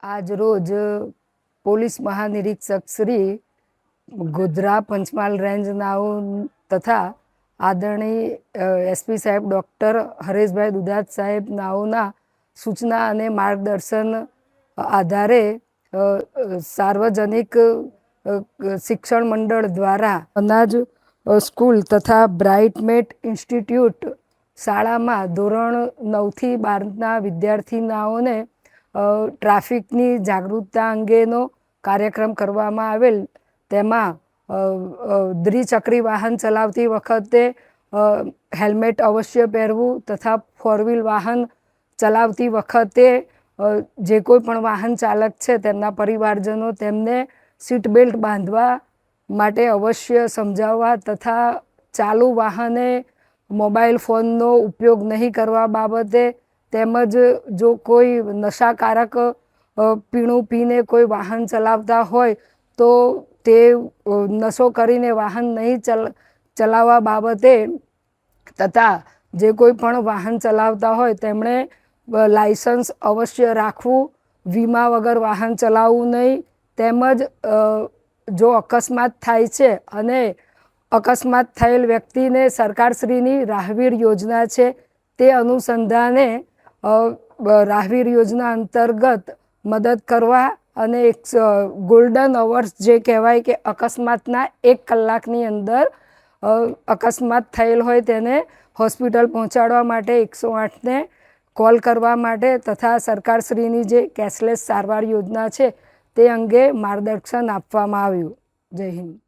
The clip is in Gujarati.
આજ રોજ પોલીસ મહાનિરીક્ષક શ્રી ગોધરા પંચમહાલ રેન્જ નાઓ તથા આદરણીય એસપી સાહેબ ડૉક્ટર હરેશભાઈ દુધાત સાહેબ નાઓના સૂચના અને માર્ગદર્શન આધારે સાર્વજનિક શિક્ષણ મંડળ દ્વારા અનાજ સ્કૂલ તથા બ્રાઇટમેટ ઇન્સ્ટિટ્યૂટ શાળામાં ધોરણ 9 થી 12ના વિદ્યાર્થીનાઓને ટ્રાફિકની જાગૃતતા અંગેનો કાર્યક્રમ કરવામાં આવેલ. તેમાં દ્વિચક્રી વાહન ચલાવતી વખતે હેલ્મેટ અવશ્ય પહેરવું તથા ફોર વ્હીલ વાહન ચલાવતી વખતે જે કોઈ પણ વાહન ચાલક છે તેમના પરિવારજનો તેમને સીટ બેલ્ટ બાંધવા માટે અવશ્ય સમજાવવા તથા ચાલુ વાહને મોબાઈલ ફોનનો ઉપયોગ નહીં કરવા બાબતે તેમજ જો કોઈ નશાકારક પીણું પીને કોઈ વાહન ચલાવતા હોય તો તે નશો કરીને વાહન નહીં ચલાવવા બાબતે તથા જે કોઈ પણ વાહન ચલાવતા હોય તેમણે લાયસન્સ અવશ્ય રાખવું, વીમા વગર વાહન ચલાવવું નહીં, તેમજ જો અકસ્માત થાય છે અને અકસ્માત થયેલ વ્યક્તિને સરકારશ્રીની રાહવીર યોજના છે તે અનુસંધાને રાહવીર યોજના અંતર્ગત મદદ કરવા અને એક ગોલ્ડન અવર્સ જે કહેવાય કે અકસ્માતના 1 કલાકની અંદર અકસ્માત થયેલ હોય તેને હોસ્પિટલ પહોંચાડવા માટે 108ને કોલ કરવા માટે તથા સરકારશ્રીની જે કેશલેસ સારવાર યોજના છે તે અંગે માર્ગદર્શન આપવામાં આવ્યું. જય હિન્દ.